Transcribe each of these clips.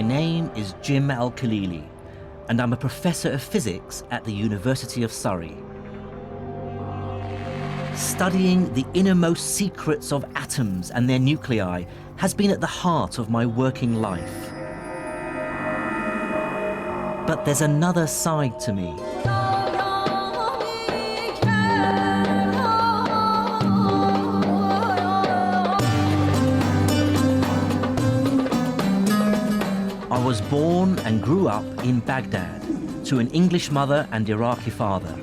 name is Jim Al-Khalili, and I'm a professor of physics at the University of Surrey. Studying the innermost secrets of atoms and their nuclei has been at the heart of my working life. But there's another side to me. I was born and grew up in Baghdad to an English mother and Iraqi father,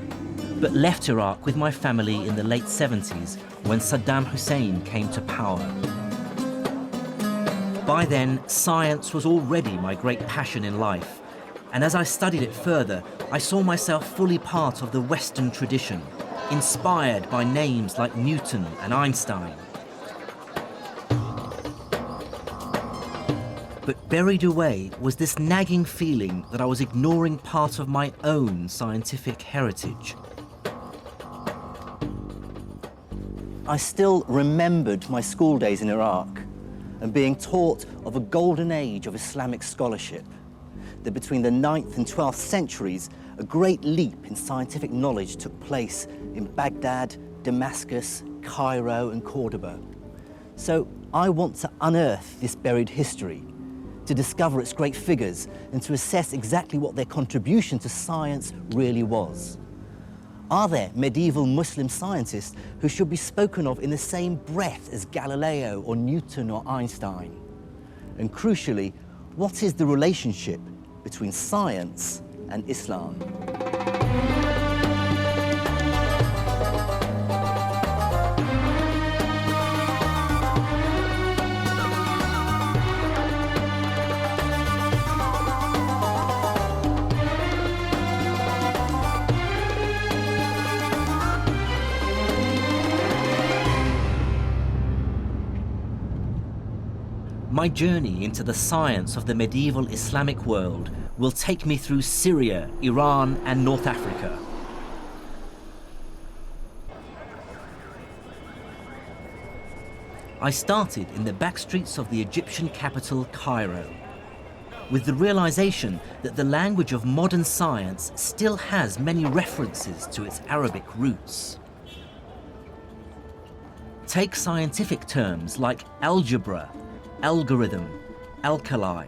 but left Iraq with my family in the late 70s when Saddam Hussein came to power. By then, science was already my great passion in life, and as I studied it further, I saw myself fully part of the Western tradition, inspired by names like Newton and Einstein. But buried away was this nagging feeling that I was ignoring part of my own scientific heritage. I still remembered my school days in Iraq and being taught of a golden age of Islamic scholarship, that between the 9th and 12th centuries, a great leap in scientific knowledge took place in Baghdad, Damascus, Cairo, and Cordoba. So I want to unearth this buried history, to discover its great figures, and to assess exactly what their contribution to science really was. Are there medieval Muslim scientists who should be spoken of in the same breath as Galileo or Newton or Einstein? And crucially, what is the relationship between science and Islam? My journey into the science of the medieval Islamic world will take me through Syria, Iran, and North Africa. I started in the back streets of the Egyptian capital, Cairo, with the realization that the language of modern science still has many references to its Arabic roots. Take scientific terms like algebra, algorithm, alkali.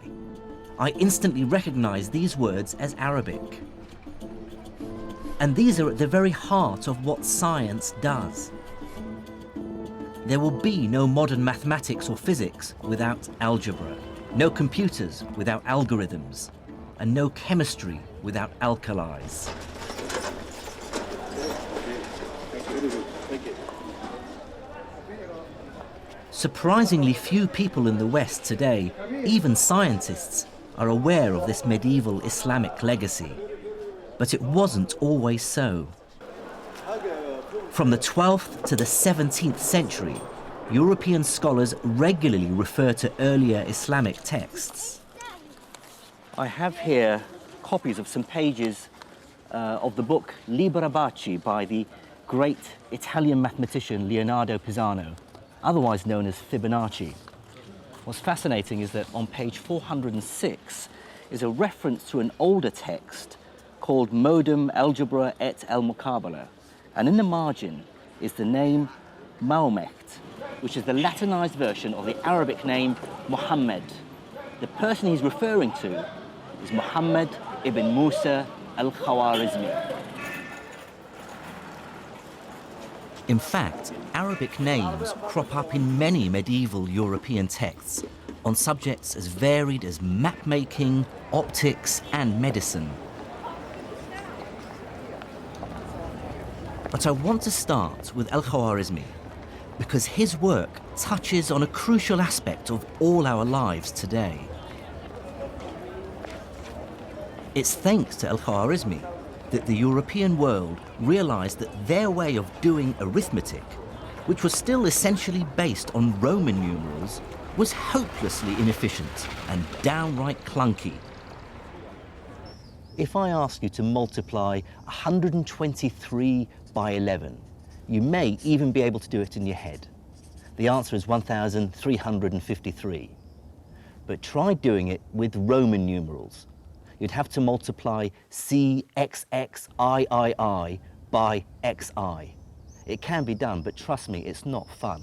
I instantly recognize these words as Arabic. And these are at the very heart of what science does. There will be no modern mathematics or physics without algebra, no computers without algorithms, and no chemistry without alkalis. Surprisingly few people in the West today, even scientists, are aware of this medieval Islamic legacy. But it wasn't always so. From the 12th to the 17th century, European scholars regularly refer to earlier Islamic texts. I have here copies of some pages of the book Liber Abaci by the great Italian mathematician Leonardo Pisano, otherwise known as Fibonacci. What's fascinating is that on page 406 is a reference to an older text called Modum Algebra et al-Muqabala, and in the margin is the name Mahomet, which is the Latinized version of the Arabic name Muhammad. The person he's referring to is Muhammad ibn Musa Al-Khwarizmi. In fact, Arabic names crop up in many medieval European texts on subjects as varied as map-making, optics, and medicine. But I want to start with Al-Khwarizmi because his work touches on a crucial aspect of all our lives today. It's thanks to Al-Khwarizmi that the European world realized that their way of doing arithmetic, which was still essentially based on Roman numerals, was hopelessly inefficient and downright clunky. If I ask you to multiply 123 by 11, you may even be able to do it in your head. The answer is 1,353. But try doing it with Roman numerals. You'd have to multiply CXXIII by XI. It can be done, but trust me, it's not fun.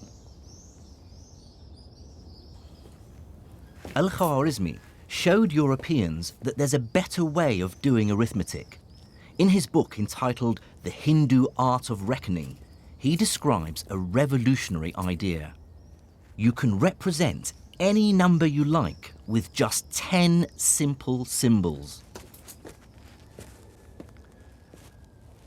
Al-Khwarizmi showed Europeans that there's a better way of doing arithmetic. In his book entitled The Hindu Art of Reckoning, he describes a revolutionary idea. You can represent any number you like with just 10 simple symbols.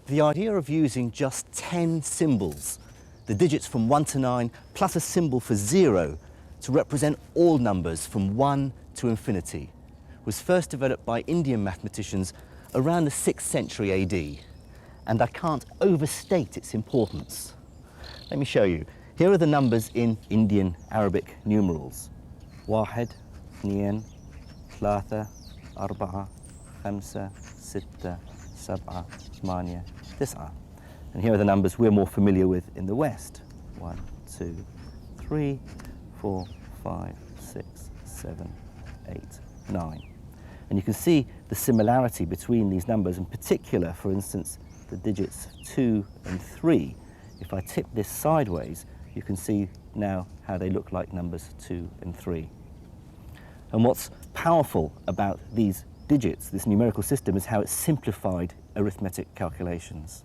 The idea of using just 10 symbols, the digits from 1 to 9, plus a symbol for 0, to represent all numbers from 1 to infinity, was first developed by Indian mathematicians around the 6th century AD, and I can't overstate its importance. Let me show you. Here are the numbers in Indian Arabic numerals. واحد اثنين ثلاثة أربعة خمسة ستة سبعة ثمانية تسعة. And here are the numbers we're more familiar with in the West. 1, 2, 3, 4, 5, 6, 7, 8, 9. And you can see the similarity between these numbers, in particular, for instance, the digits 2 and 3. If I tip this sideways, you can see now how they look like numbers 2 and 3. And what's powerful about these digits, this numerical system, is how it's simplified arithmetic calculations.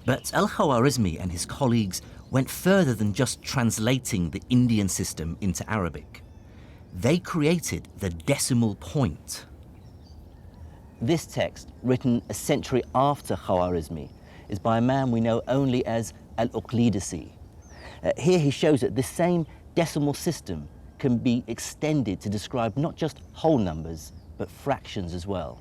But Al-Khwarizmi and his colleagues went further than just translating the Indian system into Arabic. They created the decimal point. This text, written a century after Khwarizmi, is by a man we know only as Al-Khalili. Here he shows that this same decimal system can be extended to describe not just whole numbers, but fractions as well.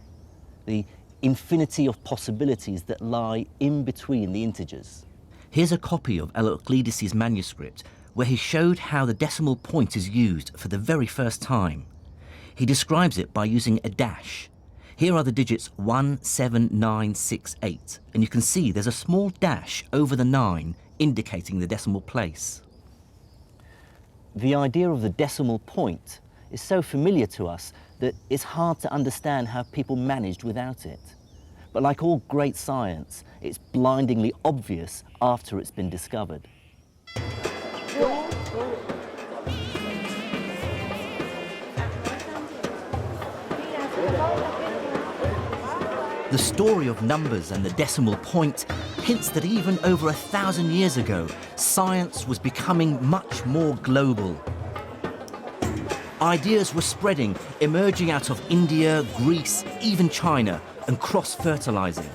The infinity of possibilities that lie in between the integers. Here's a copy of Al-Khalili's manuscript where he showed how the decimal point is used for the very first time. He describes it by using a dash. Here are the digits 1, 7, 9, 6, 8, and you can see there's a small dash over the 9 indicating the decimal place. The idea of the decimal point is so familiar to us that it's hard to understand how people managed without it. But like all great science, it's blindingly obvious after it's been discovered. The story of numbers and the decimal point hints that even over 1,000 years ago, science was becoming much more global. Ideas were spreading, emerging out of India, Greece, even China, and cross-fertilizing.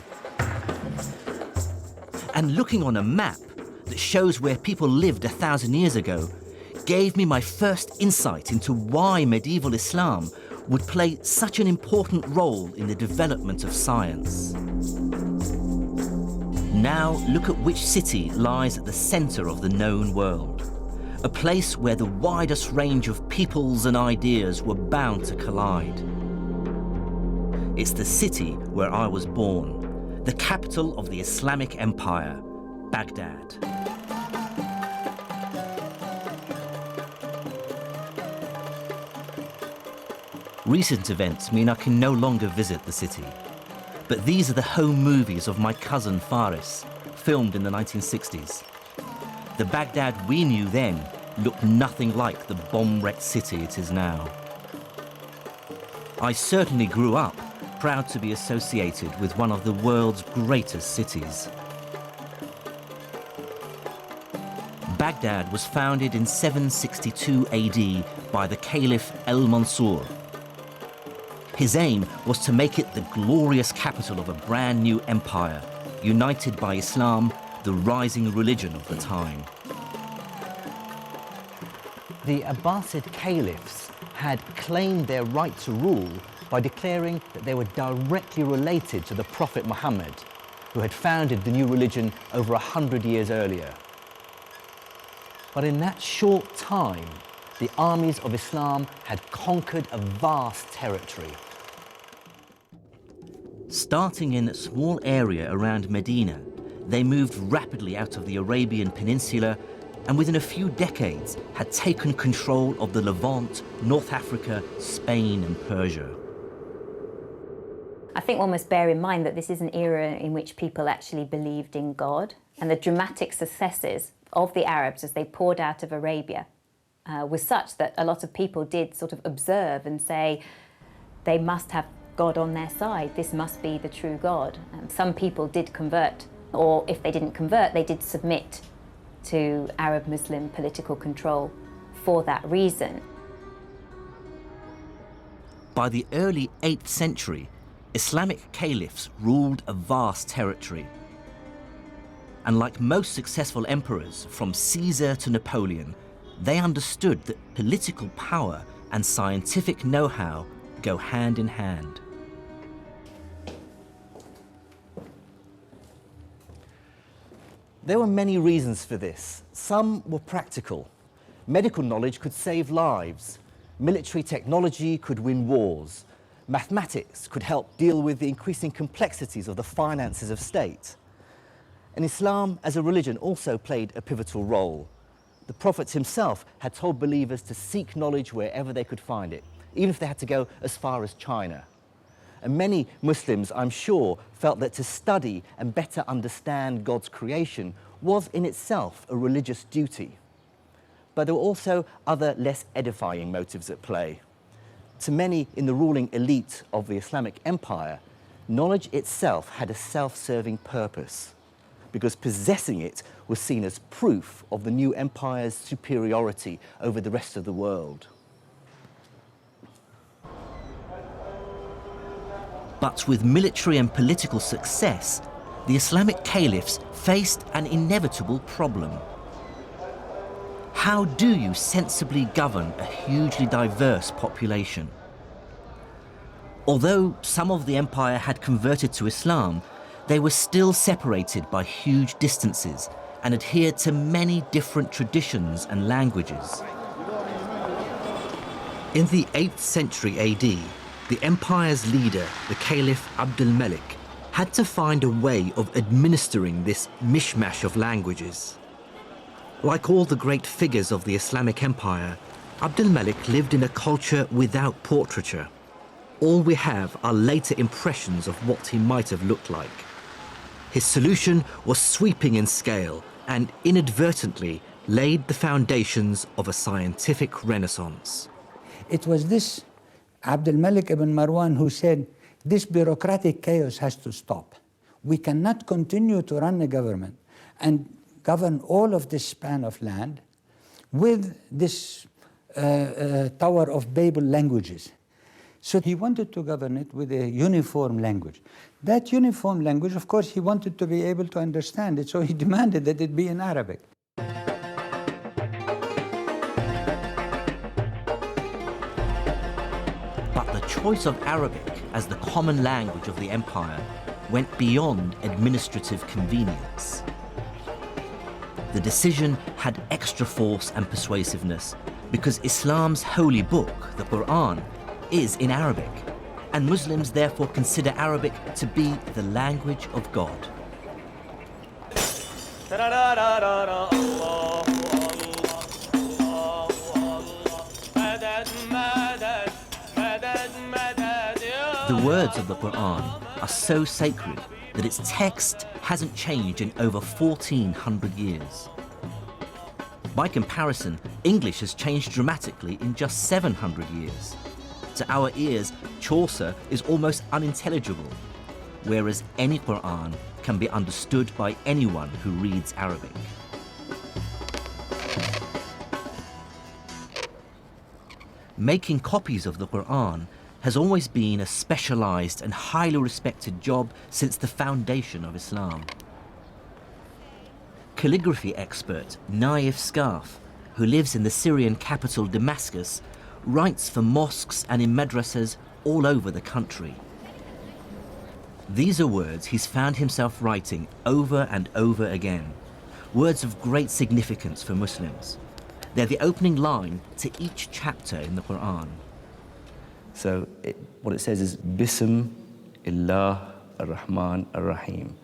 And looking on a map that shows where people lived 1,000 years ago gave me my first insight into why medieval Islam would play such an important role in the development of science. Now look at which city lies at the center of the known world, a place where the widest range of peoples and ideas were bound to collide. It's the city where I was born, the capital of the Islamic Empire, Baghdad. Recent events mean I can no longer visit the city. But these are the home movies of my cousin Faris, filmed in the 1960s. The Baghdad we knew then looked nothing like the bomb-wrecked city it is now. I certainly grew up proud to be associated with one of the world's greatest cities. Baghdad was founded in 762 AD by the Caliph al-Mansur. His aim was to make it the glorious capital of a brand new empire, united by Islam, the rising religion of the time. The Abbasid caliphs had claimed their right to rule by declaring that they were directly related to the Prophet Muhammad, who had founded the new religion over 100 years earlier. But in that short time, the armies of Islam had conquered a vast territory. Starting in a small area around Medina, they moved rapidly out of the Arabian Peninsula and within a few decades had taken control of the Levant, North Africa, Spain and Persia. I think one must bear in mind that this is an era in which people actually believed in God, and the dramatic successes of the Arabs as they poured out of Arabia was such that a lot of people did sort of observe and say they must have God on their side, this must be the true God. Some people did convert, or if they didn't convert, they did submit to Arab Muslim political control for that reason. By the early 8th century, Islamic caliphs ruled a vast territory. And like most successful emperors, from Caesar to Napoleon, they understood that political power and scientific know-how go hand in hand. There were many reasons for this. Some were practical. Medical knowledge could save lives. Military technology could win wars. Mathematics could help deal with the increasing complexities of the finances of state. And Islam as a religion also played a pivotal role. The Prophet himself had told believers to seek knowledge wherever they could find it, even if they had to go as far as China. And many Muslims, I'm sure, felt that to study and better understand God's creation was in itself a religious duty. But there were also other less edifying motives at play. To many in the ruling elite of the Islamic Empire, knowledge itself had a self-serving purpose, because possessing it was seen as proof of the new empire's superiority over the rest of the world. But with military and political success, the Islamic caliphs faced an inevitable problem. How do you sensibly govern a hugely diverse population? Although some of the empire had converted to Islam, they were still separated by huge distances and adhered to many different traditions and languages. In the 8th century AD, the empire's leader, the Caliph Abd-al-Malik, had to find a way of administering this mishmash of languages. Like all the great figures of the Islamic Empire, Abd-al-Malik lived in a culture without portraiture. All we have are later impressions of what he might have looked like. His solution was sweeping in scale and inadvertently laid the foundations of a scientific renaissance. It was this Abd al-Malik ibn Marwan who said, this bureaucratic chaos has to stop. We cannot continue to run a government and govern all of this span of land with this Tower of Babel languages. So he wanted to govern it with a uniform language. That uniform language, of course, he wanted to be able to understand it, so he demanded that it be in Arabic. But the choice of Arabic as the common language of the empire went beyond administrative convenience. The decision had extra force and persuasiveness because Islam's holy book, the Quran, is in Arabic, and Muslims therefore consider Arabic to be the language of God. The words of the Quran are so sacred that its text hasn't changed in over 1,400 years. By comparison, English has changed dramatically in just 700 years. To our ears, Chaucer is almost unintelligible, whereas any Quran can be understood by anyone who reads Arabic. Making copies of the Quran has always been a specialized and highly respected job since the foundation of Islam. Calligraphy expert Naif Scarf, who lives in the Syrian capital Damascus, writes for mosques and in madrasas all over the country. These are words he's found himself writing over and over again, words of great significance for Muslims. They're the opening line to each chapter in the Quran. So what it says is, Bism illah ar-Rahman ar-Rahim.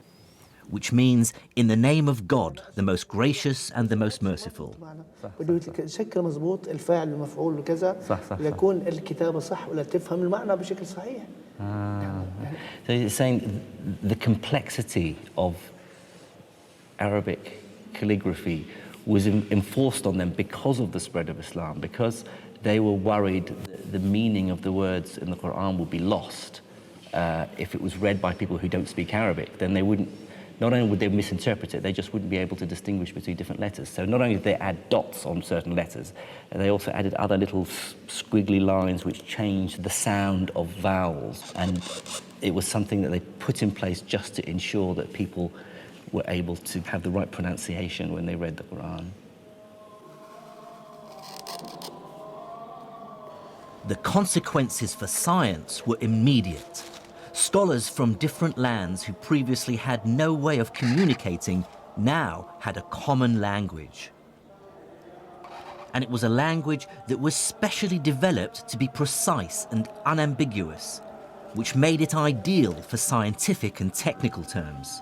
which means in the name of God, the most gracious and the most merciful. بده يشكل مضبوط الفاعل المفعول وكذا ليكون الكتابة صح ولا تفهم المعنى بشكل صحيح. So you're saying the complexity of Arabic calligraphy was enforced on them because of the spread of Islam, because they were worried the meaning of the words in the Quran would be lost if it was read by people who don't speak Arabic. Then they wouldn't, not only would they misinterpret it, they just wouldn't be able to distinguish between different letters. So not only did they add dots on certain letters, they also added other little squiggly lines which changed the sound of vowels. And it was something that they put in place just to ensure that people were able to have the right pronunciation when they read the Quran. The consequences for science were immediate. Scholars from different lands who previously had no way of communicating now had a common language. And it was a language that was specially developed to be precise and unambiguous, which made it ideal for scientific and technical terms.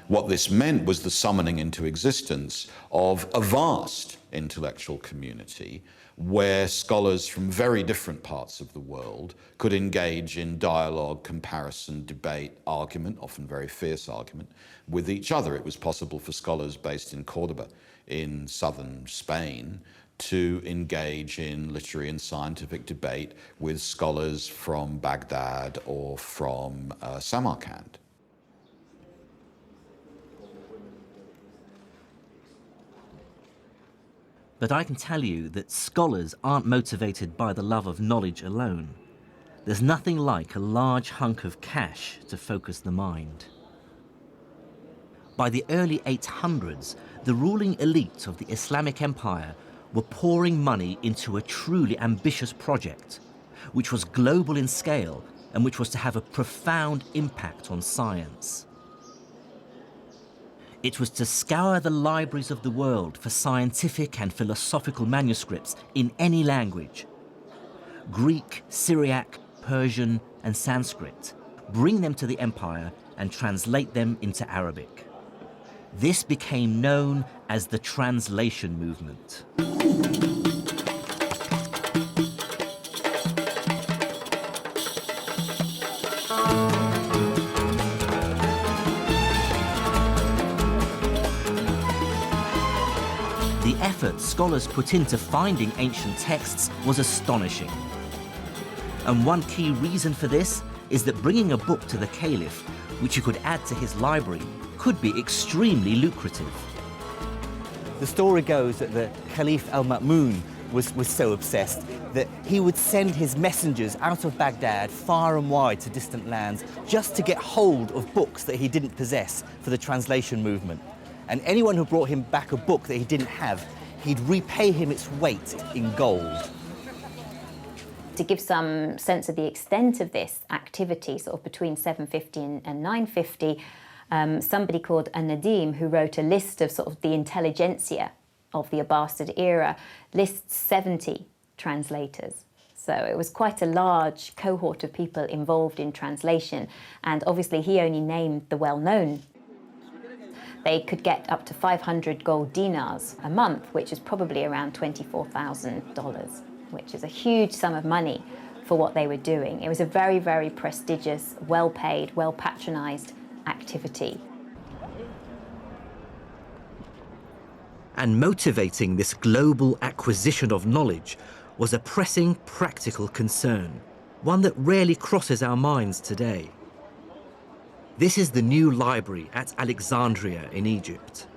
What this meant was the summoning into existence of a vast intellectual community where scholars from very different parts of the world could engage in dialogue, comparison, debate, argument, often very fierce argument, with each other. It was possible for scholars based in Cordoba in southern Spain to engage in literary and scientific debate with scholars from Baghdad or from Samarkand. But I can tell you that scholars aren't motivated by the love of knowledge alone. There's nothing like a large hunk of cash to focus the mind. By the early 800s, the ruling elite of the Islamic Empire were pouring money into a truly ambitious project, which was global in scale and which was to have a profound impact on science. It was to scour the libraries of the world for scientific and philosophical manuscripts in any language. Greek, Syriac, Persian, and Sanskrit, bring them to the empire and translate them into Arabic. This became known as the translation movement. The effort scholars put into finding ancient texts was astonishing. And one key reason for this is that bringing a book to the caliph, which he could add to his library, could be extremely lucrative. The story goes that the Caliph al-Ma'mun was so obsessed that he would send his messengers out of Baghdad far and wide to distant lands just to get hold of books that he didn't possess for the translation movement. And anyone who brought him back a book that he didn't have, he'd repay him its weight in gold. To give some sense of the extent of this activity, sort of between 750 and 950, somebody called An-Nadim, who wrote a list of sort of the intelligentsia of the Abbasid era, lists 70 translators. So it was quite a large cohort of people involved in translation, and obviously he only named the well-known. They could get up to 500 gold dinars a month, which is probably around $24,000, which is a huge sum of money for what they were doing. It was a very, very prestigious, well-paid, well-patronized activity. And motivating this global acquisition of knowledge was a pressing practical concern, one that rarely crosses our minds today. This is the new library at Alexandria in Egypt.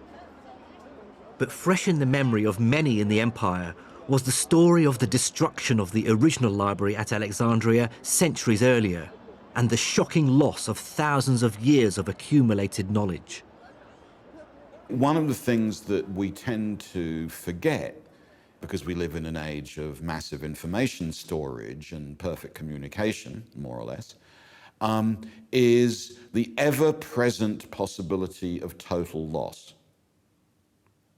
But fresh in the memory of many in the empire was the story of the destruction of the original library at Alexandria centuries earlier, and the shocking loss of thousands of years of accumulated knowledge. One of the things that we tend to forget, because we live in an age of massive information storage and perfect communication, more or less, is the ever-present possibility of total loss.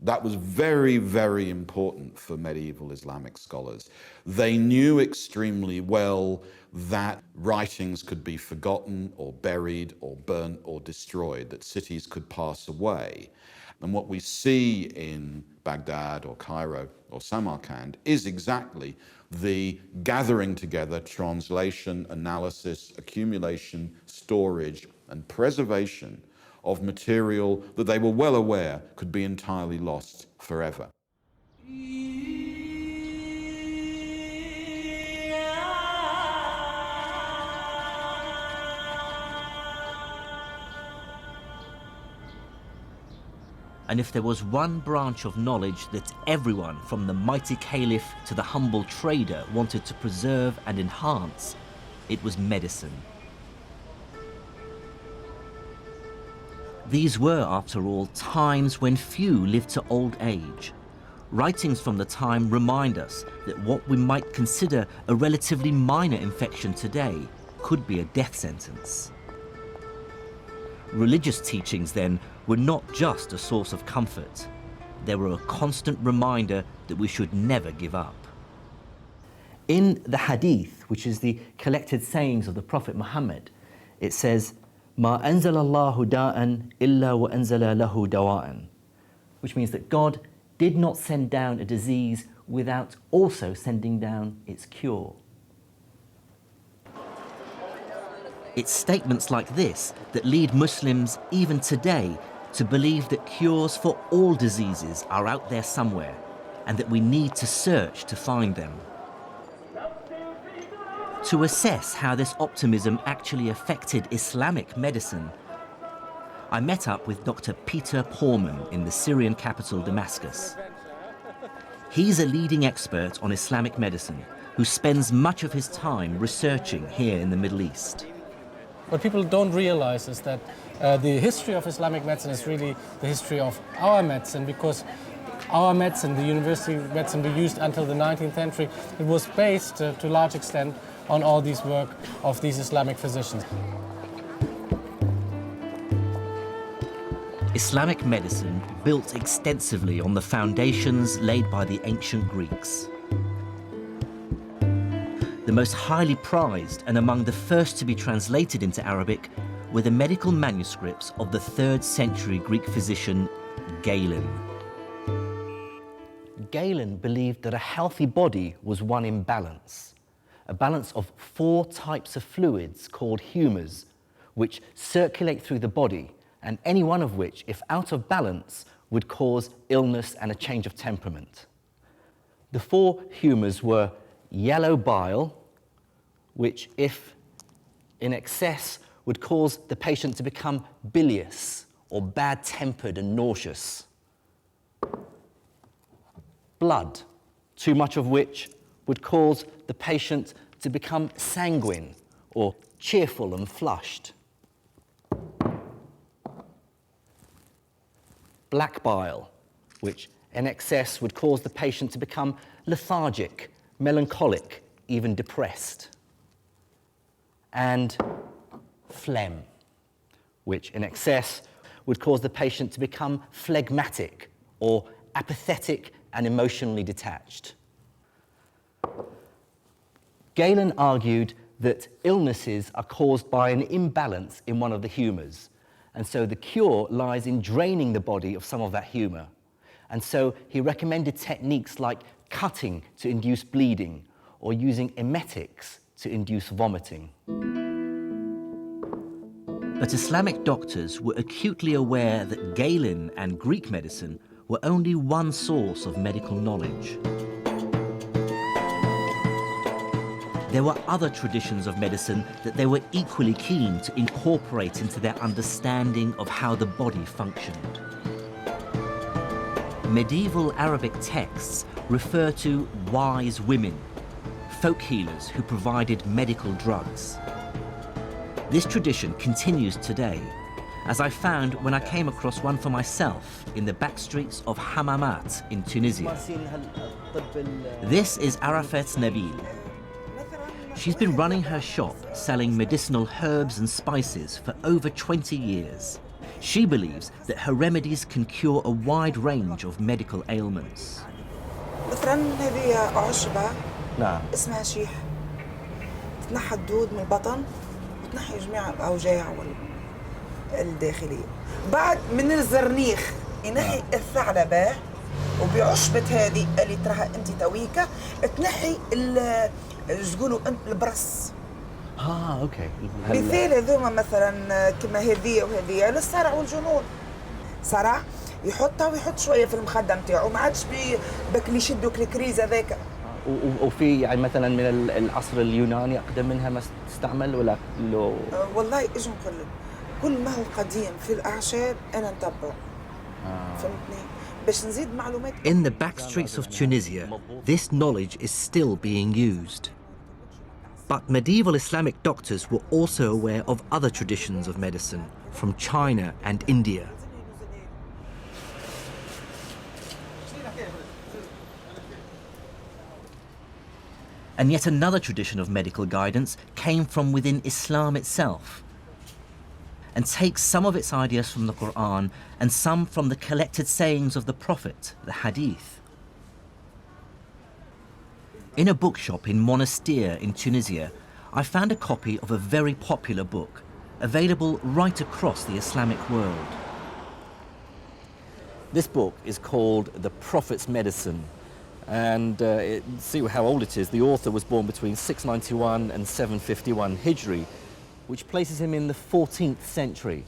That was very, very important for medieval Islamic scholars. They knew extremely well that writings could be forgotten or buried or burnt or destroyed, that cities could pass away. And what we see in Baghdad or Cairo or Samarkand is exactly the gathering together, translation, analysis, accumulation, storage, and preservation of material that they were well aware could be entirely lost forever. And if there was one branch of knowledge that everyone, from the mighty caliph to the humble trader, wanted to preserve and enhance, it was medicine. These were, after all, times when few lived to old age. Writings from the time remind us that what we might consider a relatively minor infection today could be a death sentence. Religious teachings, then, were not just a source of comfort. They were a constant reminder that we should never give up. In the Hadith, which is the collected sayings of the Prophet Muhammad, it says, "Ma anzala Allahu da'an illa wa anzala lahu dawa'an," which means that God did not send down a disease without also sending down its cure. It's statements like this that lead Muslims, even today, to believe that cures for all diseases are out there somewhere, and that we need to search to find them. To assess how this optimism actually affected Islamic medicine, I met up with Dr. Peter Porman in the Syrian capital Damascus. He's a leading expert on Islamic medicine who spends much of his time researching here in the Middle East. What people don't realize is that the history of Islamic medicine is really the history of our medicine, because our medicine, the university medicine we used until the 19th century, it was based to a large extent on all these work of these Islamic physicians. Islamic medicine built extensively on the foundations laid by the ancient Greeks. The most highly prized and among the first to be translated into Arabic were the medical manuscripts of the 3rd century Greek physician Galen. Galen believed that a healthy body was one in balance, a balance of 4 types of fluids called humours, which circulate through the body, and any one of which, if out of balance, would cause illness and a change of temperament. The 4 humours were yellow bile, which, if in excess, would cause the patient to become bilious or bad-tempered and nauseous. Blood, too much of which would cause the patient to become sanguine or cheerful and flushed. Black bile, which in excess would cause the patient to become lethargic, melancholic, even depressed. And phlegm, which in excess would cause the patient to become phlegmatic or apathetic and emotionally detached. Galen argued that illnesses are caused by an imbalance in one of the humours, and so the cure lies in draining the body of some of that humour. And so he recommended techniques like cutting to induce bleeding or using emetics to induce vomiting. But Islamic doctors were acutely aware that Galen and Greek medicine were only one source of medical knowledge. There were other traditions of medicine that they were equally keen to incorporate into their understanding of how the body functioned. Medieval Arabic texts refer to wise women, folk healers who provided medical drugs. This tradition continues today, as I found when I came across one for myself in the back streets of Hammamat in Tunisia. This is Arafat Nabil. She's been running her shop selling medicinal herbs and spices for over 20 years. She believes that her remedies can cure a wide range of medical ailments. مثلا هذه عشبة نعم. اسمها شيح تنحى الدود من البطن وتنحي جميع الأوجاع الداخلية. بعد من الزرنيخ ينحي الثعلبة وبعشبة هذه اللي تراها أنت تويكة تنحي تقولوا البرص. اوكي. مثال هذوما مثلا كما هذه وهذه للصرع والجنون. صرع يحطها ويحط شويه في المخده نتاعو ما عادش بك اللي يشدوا الكريز هذاك. وفي يعني مثلا من العصر اليوناني اقدم منها ما تستعمل ولا لو والله اجي نقول لك كل ما هو قديم في الاعشاب انا نتبعه. فهمتني باش نزيد معلومات. In the back streets of Tunisia, this knowledge is still being used. But medieval Islamic doctors were also aware of other traditions of medicine from China and India. And yet another tradition of medical guidance came from within Islam itself, and takes some of its ideas from the Quran and some from the collected sayings of the Prophet, the Hadith. In a bookshop in Monastir in Tunisia, I found a copy of a very popular book, available right across the Islamic world. This book is called The Prophet's Medicine, and see how old it is. The author was born between 691 and 751 Hijri, which places him in the 14th century.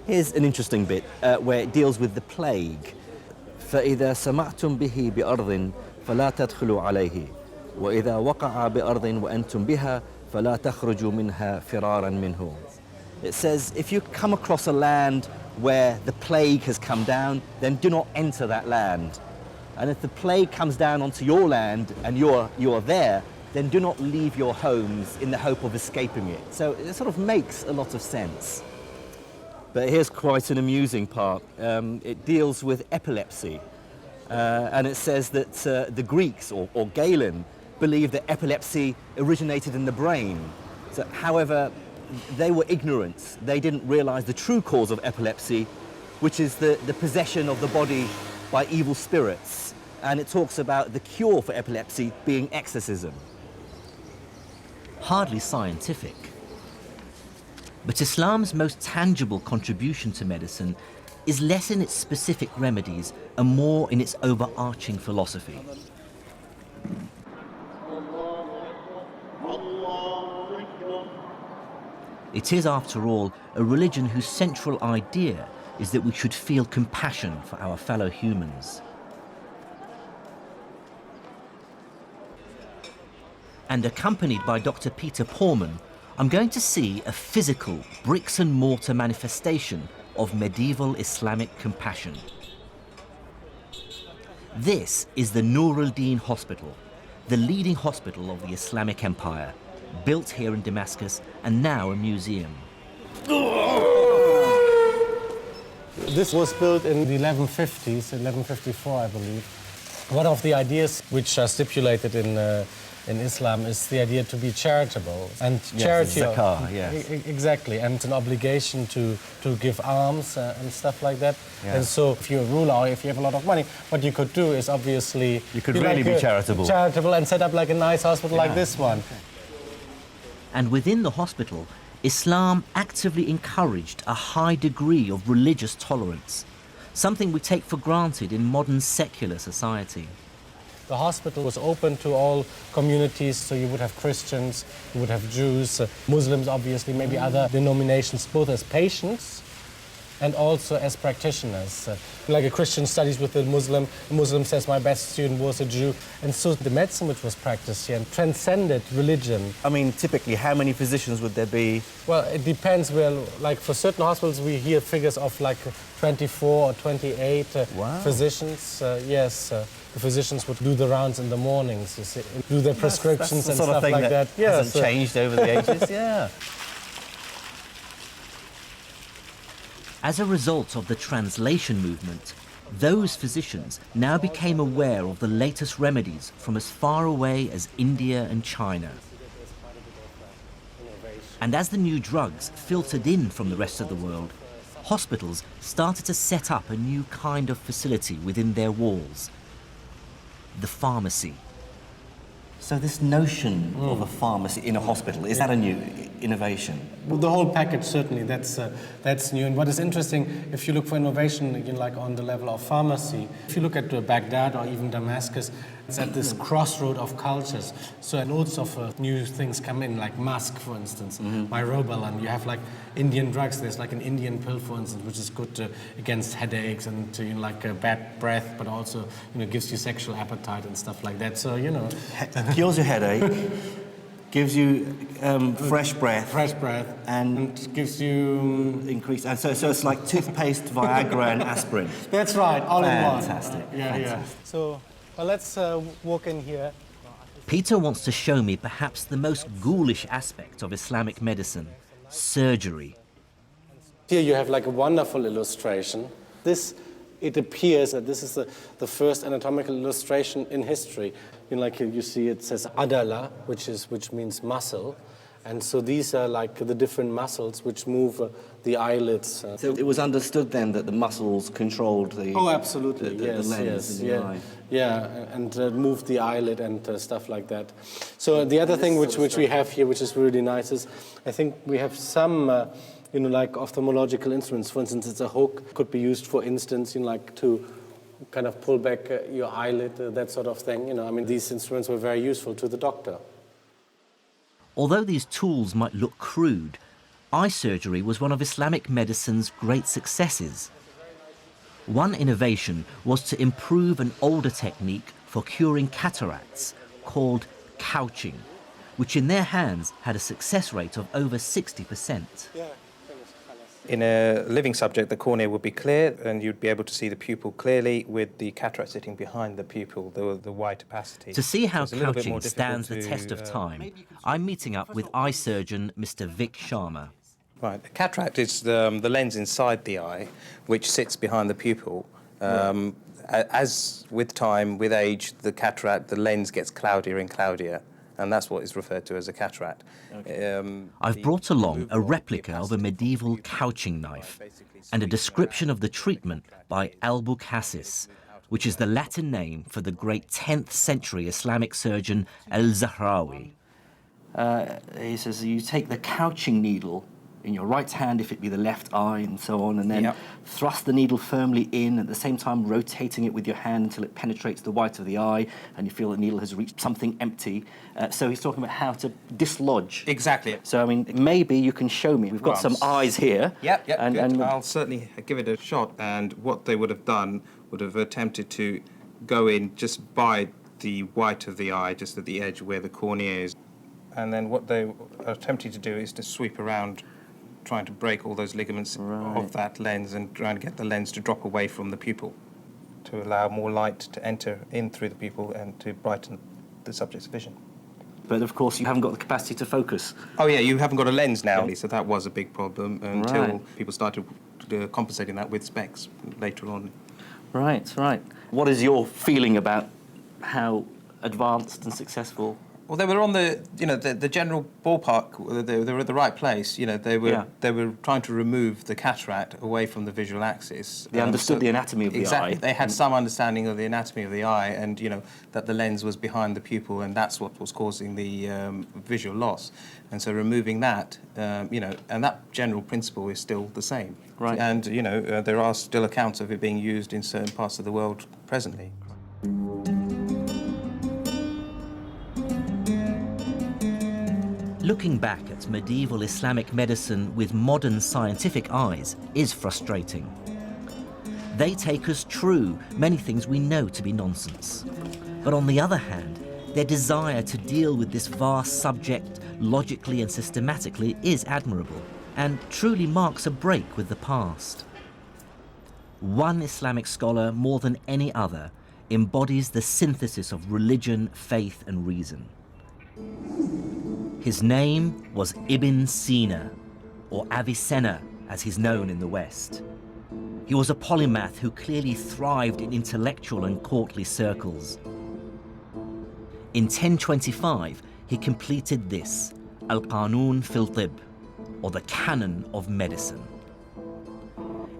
Here's an interesting bit where it deals with the plague. فَإِذَا سَمَعْتُمْ بِهِ بِأَرْضٍ فَلَا تَدْخُلُوا عَلَيْهِ وَإِذَا وَقَعَ بِأَرْضٍ وَأَنْتُمْ بِهَا فَلَا تَخْرُجُوا مِنْهَا فِرَارًا مِنْهُ. It says, if you come across a land where the plague has come down, then do not enter that land. And if the plague comes down onto your land and you are there, then do not leave your homes in the hope of escaping it. So it sort of makes a lot of sense. But here's quite an amusing part. It deals with epilepsy. And it says that the Greeks, or Galen, believed that epilepsy originated in the brain. So, however, they were ignorant. They didn't realize the true cause of epilepsy, which is the possession of the body by evil spirits. And it talks about the cure for epilepsy being exorcism. Hardly scientific. But Islam's most tangible contribution to medicine is less in its specific remedies and more in its overarching philosophy. It is, after all, a religion whose central idea is that we should feel compassion for our fellow humans. And accompanied by Dr. Peter Porman, I'm going to see a physical, bricks and mortar manifestation of medieval Islamic compassion. This is the Nur al-Din Hospital, the leading hospital of the Islamic Empire, built here in Damascus and now a museum. This was built in the 1150s, 1154, I believe. One of the ideas which are stipulated in Islam is the idea to be charitable, and charity, zakah, yes. Exactly, and it's an obligation to give alms and stuff like that. Yeah. And so, if you're a ruler or if you have a lot of money, what you could do is obviously you could really be charitable, and set up like a nice hospital like this one. Okay. And within the hospital, Islam actively encouraged a high degree of religious tolerance, something we take for granted in modern secular society. The hospital was open to all communities, so you would have Christians, you would have Jews, Muslims obviously, maybe other denominations, both as patients and also as practitioners. Like a Christian studies with a Muslim says, my best student was a Jew. And so the medicine which was practiced here transcended religion. I mean, typically, how many physicians would there be? Well, it depends. Well, like for certain hospitals, we hear figures of like 24 or 28 physicians. Yes, the physicians would do the rounds in the mornings, you see, do their prescriptions that's the and sort of stuff thing like that. Yes, hasn't changed over the ages, yeah. As a result of the translation movement, those physicians now became aware of the latest remedies from as far away as India and China. And as the new drugs filtered in from the rest of the world, hospitals started to set up a new kind of facility within their walls, the pharmacy. So this notion of a pharmacy in a hospital, is that a new innovation? Well, the whole package, certainly, that's new. And what is interesting, if you look for innovation, again, like on the level of pharmacy, if you look at Baghdad or even Damascus, it's at this crossroad of cultures. So loads of new things come in, like musk, for instance, myrobalan. You have like Indian drugs. There's like an Indian pill, for instance, which is good against headaches and bad breath, but also gives you sexual appetite and stuff like that. So Cures your headache, gives you fresh breath, and gives you increased. And so it's like toothpaste, Viagra, and aspirin. That's right, all in one. Fantastic. Yeah. So let's walk in here. Peter wants to show me perhaps the most ghoulish aspect of Islamic medicine, surgery. Here you have like a wonderful illustration. It appears that this is the first anatomical illustration in history. Like you see, it says adala, which means muscle, and so these are like the different muscles which move the eyelids. So it was understood then that the muscles controlled the absolutely, the lens in the eye. Yeah, and moved the eyelid and stuff like that. So the other thing which we have here, which is really nice, is I think we have some. Like ophthalmological instruments. For instance, it's a hook, could be used, for instance, like to kind of pull back your eyelid, that sort of thing. These instruments were very useful to the doctor. Although these tools might look crude, eye surgery was one of Islamic medicine's great successes. One innovation was to improve an older technique for curing cataracts called couching, which in their hands had a success rate of over 60%. In a living subject, the cornea would be clear and you'd be able to see the pupil clearly with the cataract sitting behind the pupil, the wide opacity. To see how couching stands the test of time, I'm meeting up with eye surgeon Mr. Vic Sharma. Right, the cataract is the lens inside the eye, which sits behind the pupil. As with time, with age, the lens gets cloudier and cloudier. And that's what is referred to as a cataract. Okay. I've brought along a replica of a medieval couching knife and a description of the treatment by Al-Khwarizmi, which is the Latin name for the great 10th century Islamic surgeon Al-Zahrawi. He says you take the couching needle in your right hand, if it be the left eye, and so on, and then thrust the needle firmly in, at the same time rotating it with your hand until it penetrates the white of the eye, and you feel the needle has reached something empty. So he's talking about how to dislodge. Exactly. So, maybe you can show me. We've got some eyes here. Yep, and I'll certainly give it a shot. And what they would have done would have attempted to go in just by the white of the eye, just at the edge where the cornea is. And then what they are attempting to do is to sweep around, trying to break all those ligaments of that lens and trying to get the lens to drop away from the pupil to allow more light to enter in through the pupil and to brighten the subject's vision. But of course you haven't got the capacity to focus. Oh yeah, you haven't got a lens now, so that was a big problem until people started compensating that with specs later on. Right. What is your feeling about how advanced and successful? Well, they were on the general ballpark. They were at the right place. They were trying to remove the cataract away from the visual axis. They understood the anatomy of the eye. Exactly. They had some understanding of the anatomy of the eye, and that the lens was behind the pupil, and that's what was causing the visual loss. And so removing that, and that general principle is still the same. Right. And there are still accounts of it being used in certain parts of the world presently. Looking back at medieval Islamic medicine with modern scientific eyes is frustrating. They take as true many things we know to be nonsense. But on the other hand, their desire to deal with this vast subject logically and systematically is admirable and truly marks a break with the past. One Islamic scholar, more than any other, embodies the synthesis of religion, faith, and reason. His name was Ibn Sina, or Avicenna, as he's known in the West. He was a polymath who clearly thrived in intellectual and courtly circles. In 1025, he completed this, Al-Qanun fil Tib, or the Canon of Medicine.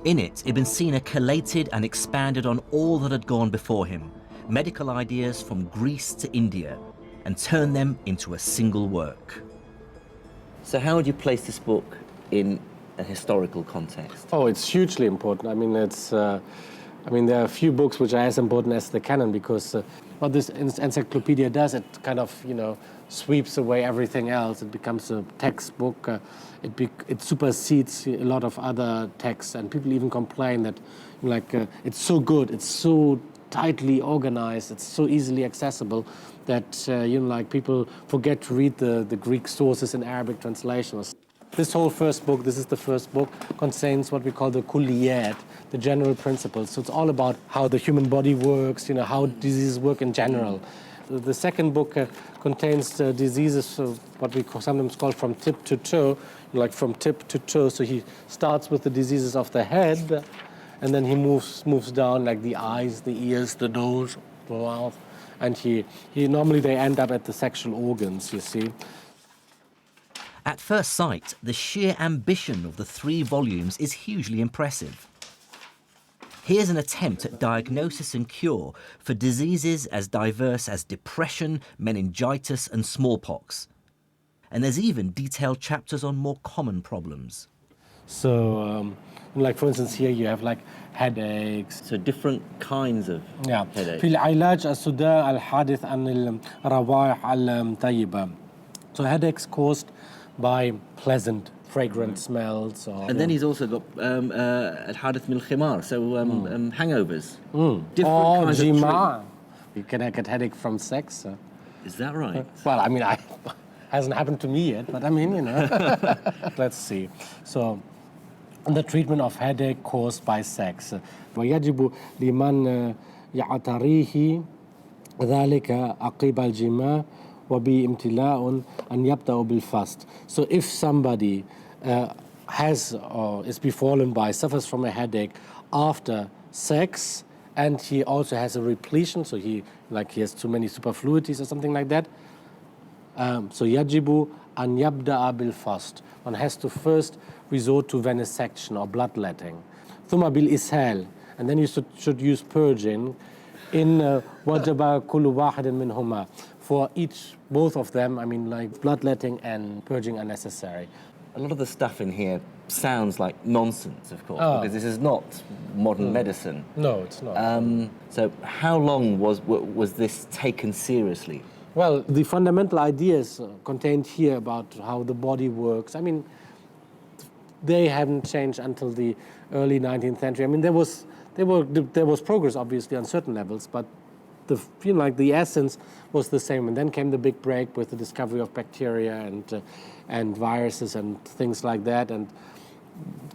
In it, Ibn Sina collated and expanded on all that had gone before him, medical ideas from Greece to India, and turned them into a single work. So how would you place this book in a historical context? Oh, it's hugely important. I mean, there are a few books which are as important as the canon, because what this encyclopedia does, it kind of, sweeps away everything else. It becomes a textbook. It supersedes a lot of other texts, and people even complain that, it's so good, it's so tightly organized, it's so easily accessible that, people forget to read the Greek sources in Arabic translations. This whole first book, this is the first book, contains what we call the kulliyat, the general principles. So it's all about how the human body works, how diseases work in general. The second book contains diseases, what we sometimes call from tip to toe, from tip to toe. So he starts with the diseases of the head, and then he moves down, like the eyes, the ears, the nose, the mouth, and he normally they end up at the sexual organs, you see. At first sight, the sheer ambition of the 3 volumes is hugely impressive. Here's an attempt at diagnosis and cure for diseases as diverse as depression, meningitis, and smallpox. And there's even detailed chapters on more common problems. So, for instance, here you have headaches. So different kinds of headaches. في العلاج الصداع الحادث عن الروائح الطيبة. So headaches caused by pleasant, fragrant smells. And then he's also got al-hadith min al-khimar, so hangovers. Different kinds of treatment. You can get headache from sex. Is that right? Well, hasn't happened to me yet, but let's see. So, the treatment of headache caused by sex. ويجب لمن يعتريه ذلك عقب الجماع وبامتلاء أن يبدأ بالفست. So if somebody has or is befallen by, suffers from a headache after sex, and he also has a repletion, so he has too many superfluities or something like that, so يجب أن يبدأ بالفست. One has to first resort to venesection or bloodletting. ثم بالإسهال, and then you should use purging. إن وجب كل واحد منهما. For both of them, bloodletting and purging are necessary. A lot of the stuff in here sounds like nonsense, of course, because this is not modern medicine. No, it's not. So how long was this taken seriously? Well, the fundamental ideas contained here about how the body works, they haven't changed until the early 19th century. There was progress, obviously, on certain levels, but the essence was the same. And then came the big break with the discovery of bacteria and viruses and things like that. And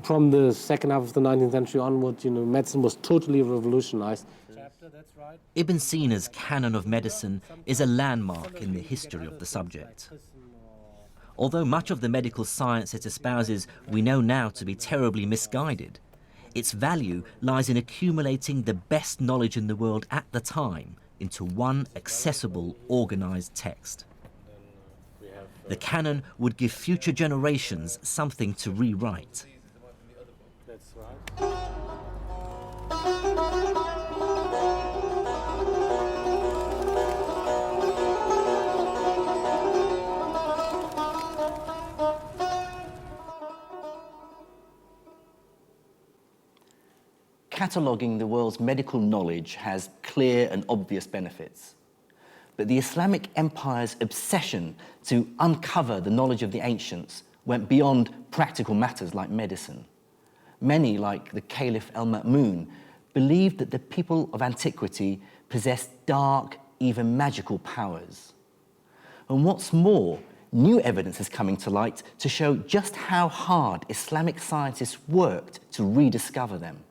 from the second half of the 19th century onward, medicine was totally revolutionized. Ibn Sina's canon of medicine is a landmark in the history of the subject. Although much of the medical science it espouses we know now to be terribly misguided, its value lies in accumulating the best knowledge in the world at the time into one accessible, organized text. The canon would give future generations something to rewrite. Cataloguing the world's medical knowledge has clear and obvious benefits. But the Islamic Empire's obsession to uncover the knowledge of the ancients went beyond practical matters like medicine. Many, like the Caliph al-Ma'mun, believed that the people of antiquity possessed dark, even magical powers. And what's more, new evidence is coming to light to show just how hard Islamic scientists worked to rediscover them.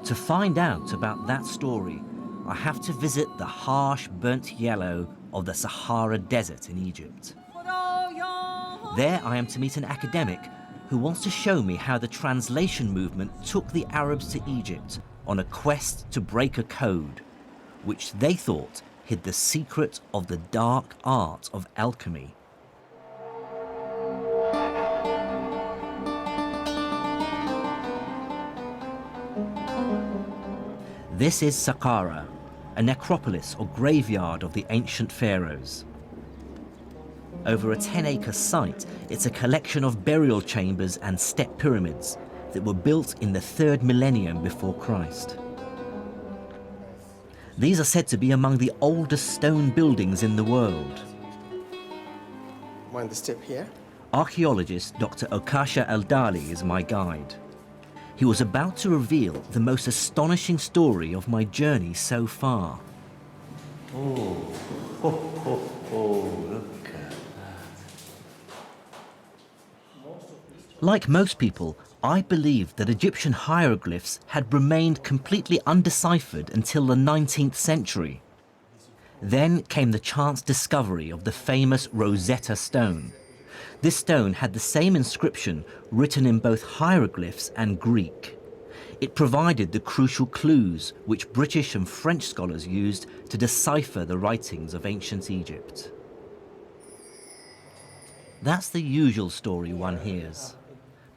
To find out about that story, I have to visit the harsh, burnt yellow of the Sahara Desert in Egypt. There I am to meet an academic who wants to show me how the translation movement took the Arabs to Egypt on a quest to break a code, which they thought hid the secret of the dark art of alchemy. This is Saqqara, a necropolis or graveyard of the ancient pharaohs. Over a 10-acre site, it's a collection of burial chambers and step pyramids that were built in the 3rd millennium before Christ. These are said to be among the oldest stone buildings in the world. Mind the step here? Archaeologist Dr. Okasha Al-Dali is my guide. He was about to reveal the most astonishing story of my journey so far. Oh, look at that. Like most people, I believed that Egyptian hieroglyphs had remained completely undeciphered until the 19th century. Then came the chance discovery of the famous Rosetta Stone. This stone had the same inscription written in both hieroglyphs and Greek. It provided the crucial clues which British and French scholars used to decipher the writings of ancient Egypt. That's the usual story one hears.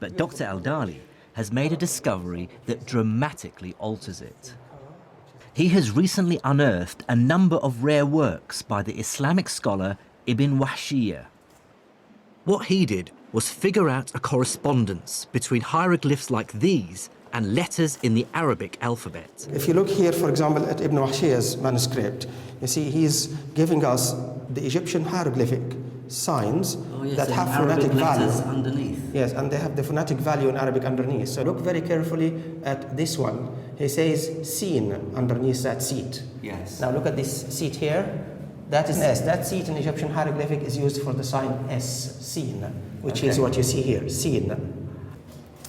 But Dr. Al-Dali has made a discovery that dramatically alters it. He has recently unearthed a number of rare works by the Islamic scholar Ibn Wahshiyya. What he did was figure out a correspondence between hieroglyphs like these and letters in the Arabic alphabet. If you look here, for example, at Ibn Wahshiyya's manuscript, you see he's giving us the Egyptian hieroglyphic signs that have phonetic value underneath. Yes, and they have the phonetic value in Arabic underneath. So look very carefully at this one. He says seen underneath that seat. Yes. Now look at this seat here. That is S. That seat in Egyptian hieroglyphic is used for the sign S, seen, which is what you see here, seen.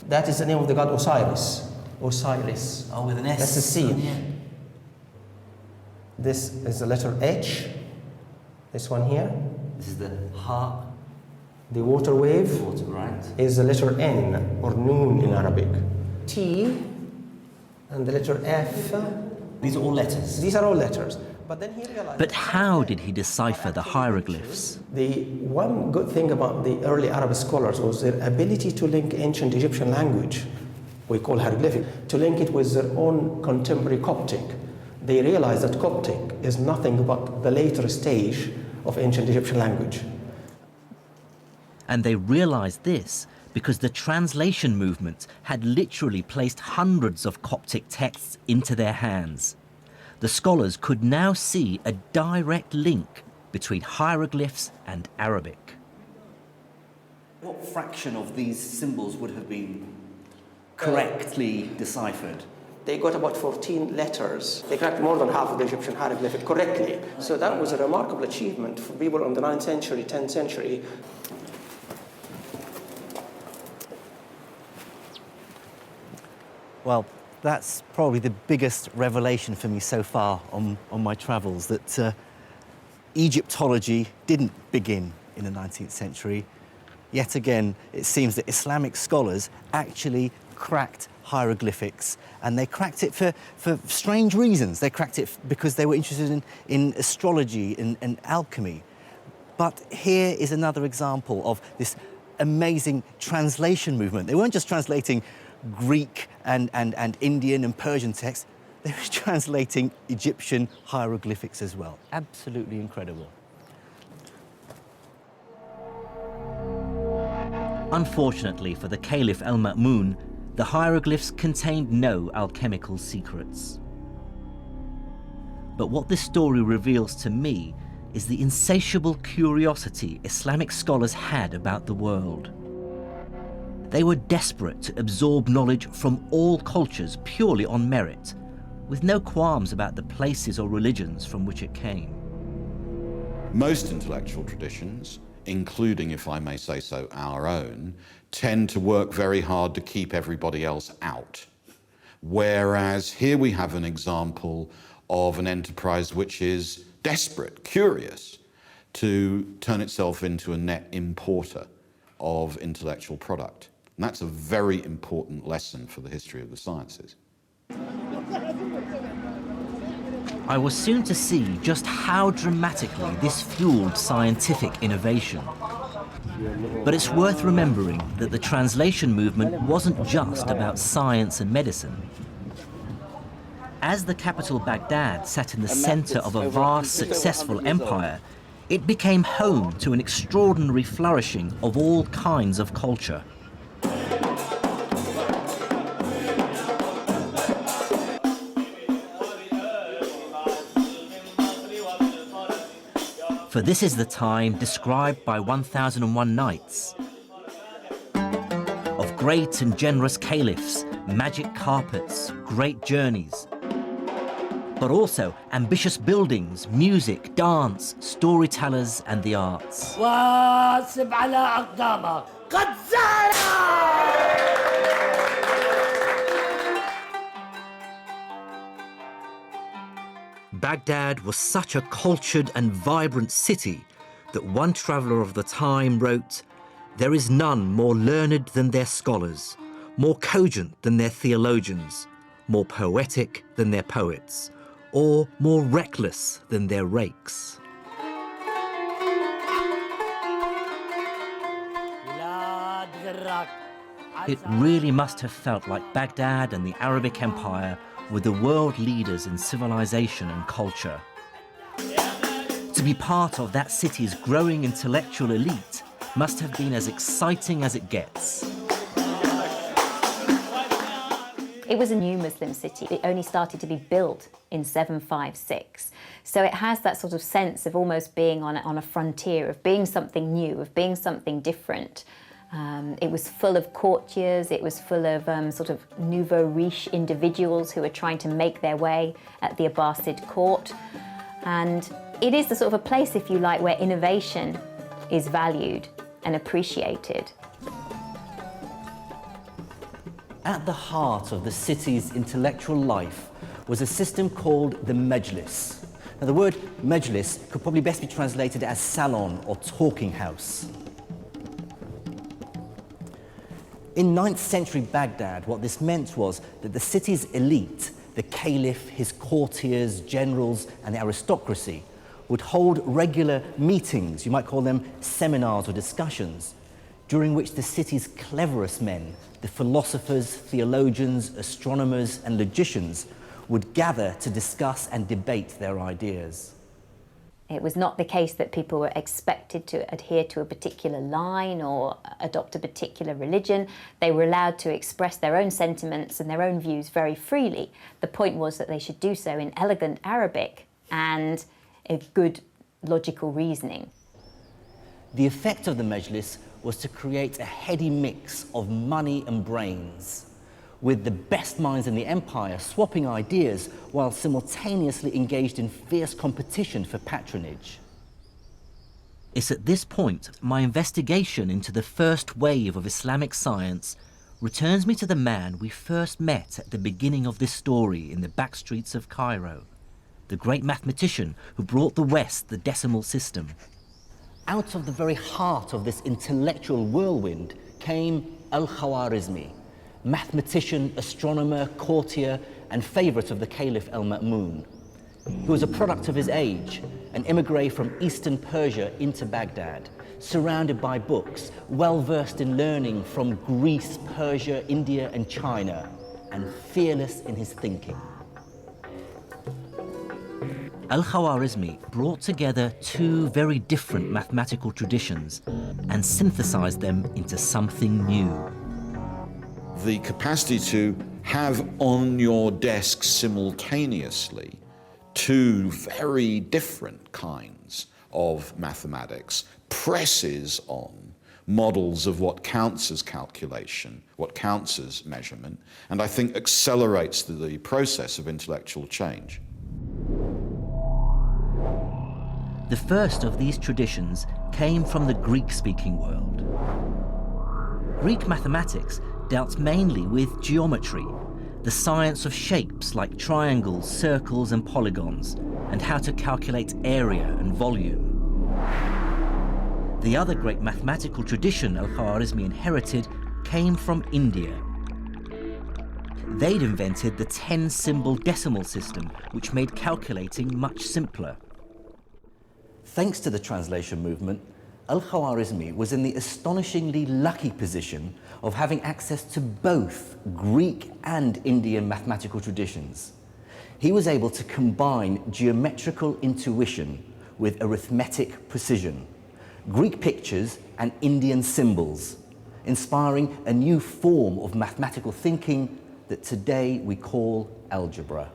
That is the name of the god Osiris. Osiris. Oh, with an S. That's the seen. Oh, yeah. This is the letter H. This one here. This is the ha. The water wave Water, right. is the letter N, or noon in Arabic. T and the letter F. These are all letters. These are all letters. But then he realized... But how did he decipher the hieroglyphs? The one good thing about the early Arab scholars was their ability to link ancient Egyptian language, we call hieroglyphic, to link it with their own contemporary Coptic. They realized that Coptic is nothing but the later stage of ancient Egyptian language. And they realized this because the translation movement had literally placed hundreds of Coptic texts into their hands. The scholars could now see a direct link between hieroglyphs and Arabic. What fraction of these symbols would have been correctly deciphered? They got about 14 letters. They cracked more than half of the Egyptian hieroglyphic correctly. So that was a remarkable achievement for people in the 9th century, 10th century. Well, that's probably the biggest revelation for me so far on my travels, that Egyptology didn't begin in the 19th century. Yet again, it seems that Islamic scholars actually cracked hieroglyphics, and they cracked it for strange reasons. They cracked it because they were interested in astrology and alchemy. But here is another example of this amazing translation movement. They weren't just translating Greek and Indian and Persian texts, they were translating Egyptian hieroglyphics as well. Absolutely incredible. Unfortunately for the Caliph al-Ma'mun, the hieroglyphs contained no alchemical secrets. But what this story reveals to me is the insatiable curiosity Islamic scholars had about the world. They were desperate to absorb knowledge from all cultures purely on merit, with no qualms about the places or religions from which it came. Most intellectual traditions, including, if I may say so, our own, tend to work very hard to keep everybody else out. Whereas here we have an example of an enterprise which is desperate, curious, to turn itself into a net importer of intellectual product. And that's a very important lesson for the history of the sciences. I was soon to see just how dramatically this fueled scientific innovation. But it's worth remembering that the translation movement wasn't just about science and medicine. As the capital Baghdad sat in the center of a vast, successful empire, it became home to an extraordinary flourishing of all kinds of culture. For this is the time described by 1001 Nights, of great and generous caliphs, magic carpets, great journeys, but also ambitious buildings, music, dance, storytellers, and the arts. Baghdad was such a cultured and vibrant city that one traveller of the time wrote, "There is none more learned than their scholars, more cogent than their theologians, more poetic than their poets, or more reckless than their rakes." It really must have felt like Baghdad and the Arabic Empire were the world leaders in civilization and culture. To be part of that city's growing intellectual elite must have been as exciting as it gets. It was a new Muslim city. It only started to be built in 756. So it has that sort of sense of almost being on a frontier, of being something new, of being something different. It was full of courtiers, it was full of sort of nouveau riche individuals who were trying to make their way at the Abbasid court. And it is the sort of a place, if you like, where innovation is valued and appreciated. At the heart of the city's intellectual life was a system called the Majlis. Now, the word Majlis could probably best be translated as salon or talking house. In 9th century Baghdad, what this meant was that the city's elite, the caliph, his courtiers, generals, and the aristocracy, would hold regular meetings, you might call them seminars or discussions, during which the city's cleverest men, the philosophers, theologians, astronomers, and logicians, would gather to discuss and debate their ideas. It was not the case that people were expected to adhere to a particular line or adopt a particular religion. They were allowed to express their own sentiments and their own views very freely. The point was that they should do so in elegant Arabic and a good logical reasoning. The effect of the Majlis was to create a heady mix of money and brains, with the best minds in the empire swapping ideas while simultaneously engaged in fierce competition for patronage. It's at this point my investigation into the first wave of Islamic science returns me to the man we first met at the beginning of this story in the back streets of Cairo, the great mathematician who brought the West the decimal system. Out of the very heart of this intellectual whirlwind came Al-Khwarizmi, mathematician, astronomer, courtier, and favourite of the Caliph al-Ma'mun. He was a product of his age, an immigrant from eastern Persia into Baghdad, surrounded by books, well-versed in learning from Greece, Persia, India, and China, and fearless in his thinking. Al-Khwarizmi brought together two very different mathematical traditions and synthesized them into something new. The capacity to have on your desk simultaneously two very different kinds of mathematics presses on models of what counts as calculation, what counts as measurement, and I think accelerates the process of intellectual change. The first of these traditions came from the Greek-speaking world. Greek mathematics dealt mainly with geometry, the science of shapes like triangles, circles, and polygons, and how to calculate area and volume. The other great mathematical tradition Al-Khwarizmi inherited came from India. they'd invented the 10-symbol decimal system, which made calculating much simpler. Thanks to the translation movement, Al-Khwarizmi was in the astonishingly lucky position of having access to both Greek and Indian mathematical traditions. He was able to combine geometrical intuition with arithmetic precision, Greek pictures and Indian symbols, inspiring a new form of mathematical thinking that today we call algebra.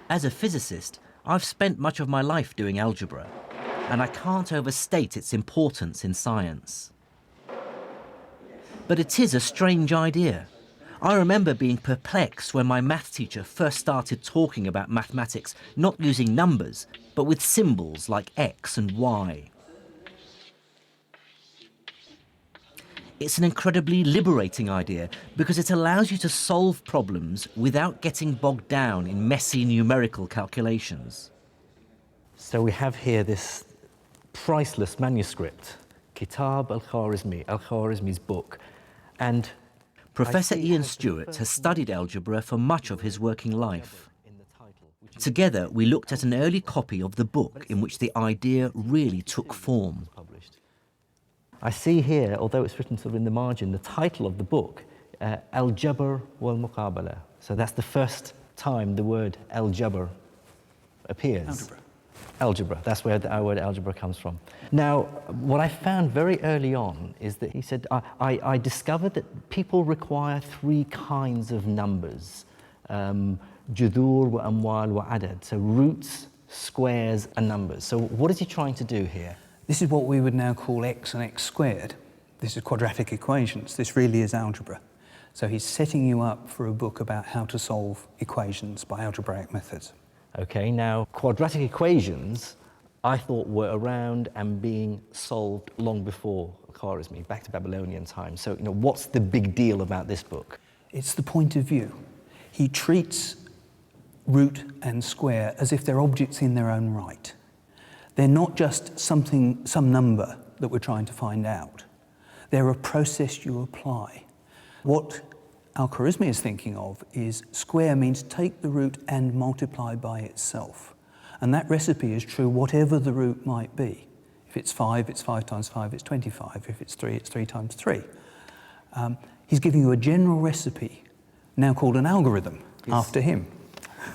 As a physicist, I've spent much of my life doing algebra, and I can't overstate its importance in science. But it is a strange idea. I remember being perplexed when my math teacher first started talking about mathematics not using numbers, but with symbols like X and Y. It's an incredibly liberating idea because it allows you to solve problems without getting bogged down in messy numerical calculations. So we have here this priceless manuscript, Kitab Al-Khwarizmi, Al-Khwarizmi's book, and Professor Ian Stewart has studied algebra for much of his working life. Together, we looked at an early copy of the book in which the idea really took form. I see here, although it's written sort of in the margin, the title of the book, Al-Jabr wal-Muqabala. So that's the first time the word Al-Jabr appears. Algebra. Algebra, that's where our word algebra comes from. Now, what I found very early on is that he said, I discovered that people require three kinds of numbers, judur wa amwal wa adad, so roots, squares, and numbers. So what is he trying to do here? This is what we would now call x and x squared. This is quadratic equations. This really is algebra. So he's setting you up for a book about how to solve equations by algebraic methods. Okay, now quadratic equations I thought were around and being solved long before Al-Khwarizmi, back to Babylonian times. So, what's the big deal about this book? It's the point of view. He treats root and square as if they're objects in their own right. They're not just some number that we're trying to find out. They're a process you apply. What Al-Khwarizmi is thinking of is square means take the root and multiply by itself. And that recipe is true whatever the root might be. If it's 5, it's 5 times 5, it's 25. If it's 3, it's 3 times 3. He's giving you a general recipe, now called an algorithm, after him.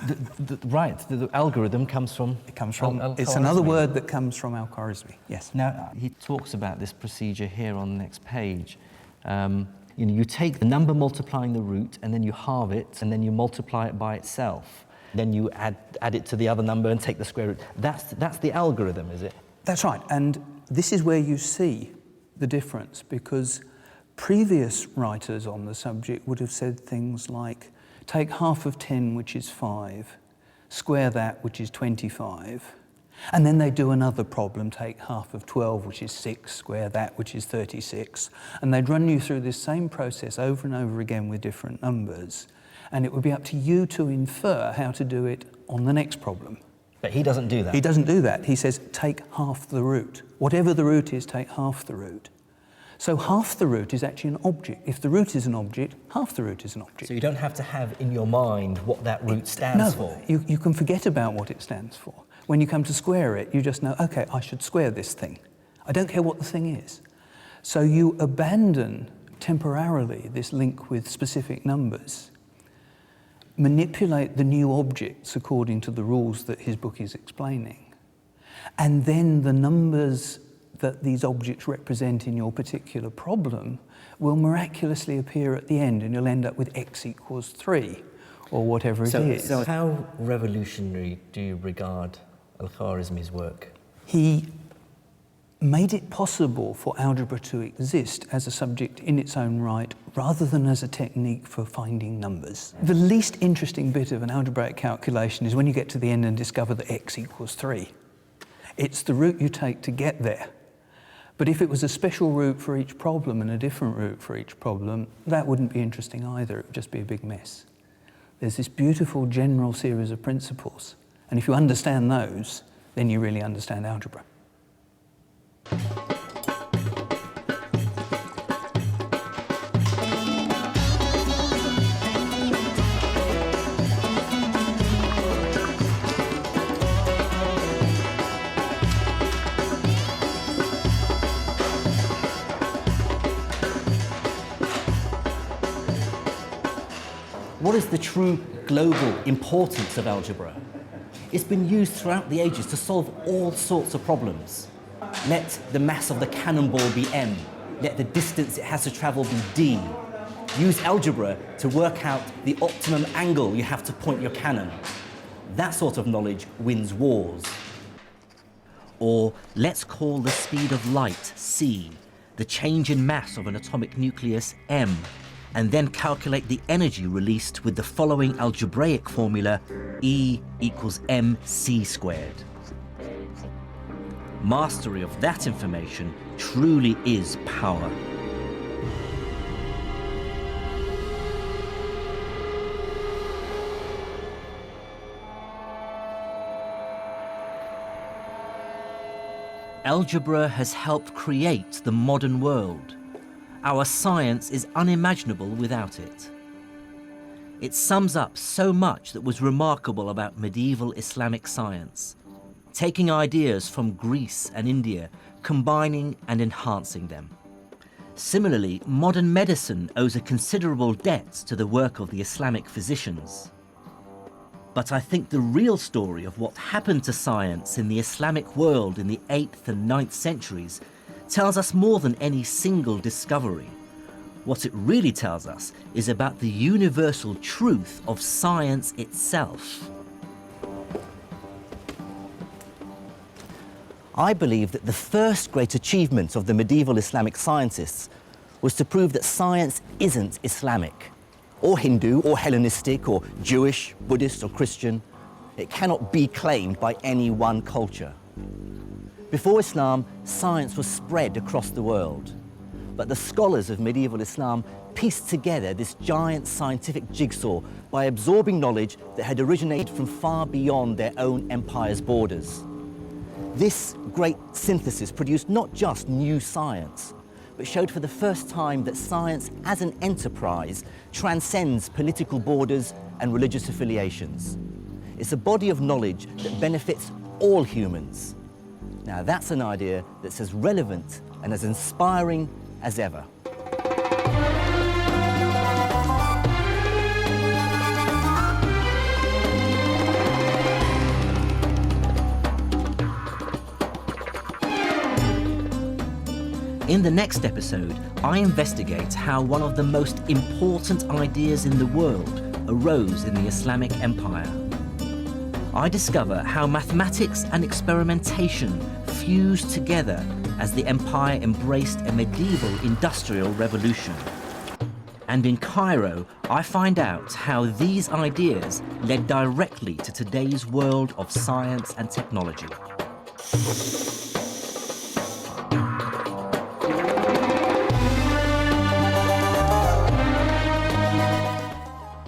The algorithm comes from... It comes from... It's another word that comes from Al-Khwarizmi, yes. Now, he talks about this procedure here on the next page. You take the number multiplying the root, and then you halve it, and then you multiply it by itself. Then you add it to the other number and take the square root. That's the algorithm, is it? That's right, and this is where you see the difference, because previous writers on the subject would have said things like, take half of 10, which is 5, square that, which is 25, and then they do another problem, take half of 12, which is 6, square that, which is 36, and they'd run you through this same process over and over again with different numbers, and it would be up to you to infer how to do it on the next problem. But he doesn't do that. He doesn't do that. He says, take half the root. Whatever the root is, take half the root. So half the root is actually an object. If the root is an object, half the root is an object. So you don't have to have in your mind what that root stands for. You can forget about what it stands for. When you come to square it, you just know, okay, I should square this thing. I don't care what the thing is. So you abandon temporarily this link with specific numbers, manipulate the new objects according to the rules that his book is explaining, and then the numbers that these objects represent in your particular problem will miraculously appear at the end, and you'll end up with x equals 3, or whatever it is. So how revolutionary do you regard Al-Khwarizmi's work? He made it possible for algebra to exist as a subject in its own right, rather than as a technique for finding numbers. The least interesting bit of an algebraic calculation is when you get to the end and discover that x equals 3. It's the route you take to get there. But if it was a special route for each problem and a different route for each problem, that wouldn't be interesting either. It would just be a big mess. There's this beautiful general series of principles, and if you understand those, then you really understand algebra. is the true global importance of algebra? It's been used throughout the ages to solve all sorts of problems. Let the mass of the cannonball be m. Let the distance it has to travel be d. Use algebra to work out the optimum angle you have to point your cannon. That sort of knowledge wins wars. Or let's call the speed of light c, the change in mass of an atomic nucleus m, and then calculate the energy released with the following algebraic formula E equals mc squared. Mastery of that information truly is power. Algebra has helped create the modern world. Our science is unimaginable without it. It sums up so much that was remarkable about medieval Islamic science, taking ideas from Greece and India, combining and enhancing them. Similarly, modern medicine owes a considerable debt to the work of the Islamic physicians. But I think the real story of what happened to science in the Islamic world in the 8th and 9th centuries tells us more than any single discovery. What it really tells us is about the universal truth of science itself. I believe that the first great achievement of the medieval Islamic scientists was to prove that science isn't Islamic, or Hindu, or Hellenistic, or Jewish, Buddhist, or Christian. It cannot be claimed by any one culture. Before Islam, science was spread across the world. But the scholars of medieval Islam pieced together this giant scientific jigsaw by absorbing knowledge that had originated from far beyond their own empire's borders. This great synthesis produced not just new science, but showed for the first time that science as an enterprise transcends political borders and religious affiliations. It's a body of knowledge that benefits all humans. Now that's an idea that's as relevant and as inspiring as ever. In the next episode, I investigate how one of the most important ideas in the world arose in the Islamic Empire. I discover how mathematics and experimentation fused together as the empire embraced a medieval industrial revolution. And in Cairo, I find out how these ideas led directly to today's world of science and technology.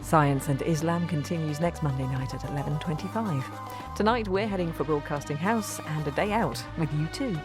Science and Islam continues next Monday night at 11:25. Tonight we're heading for Broadcasting House and a day out with U2.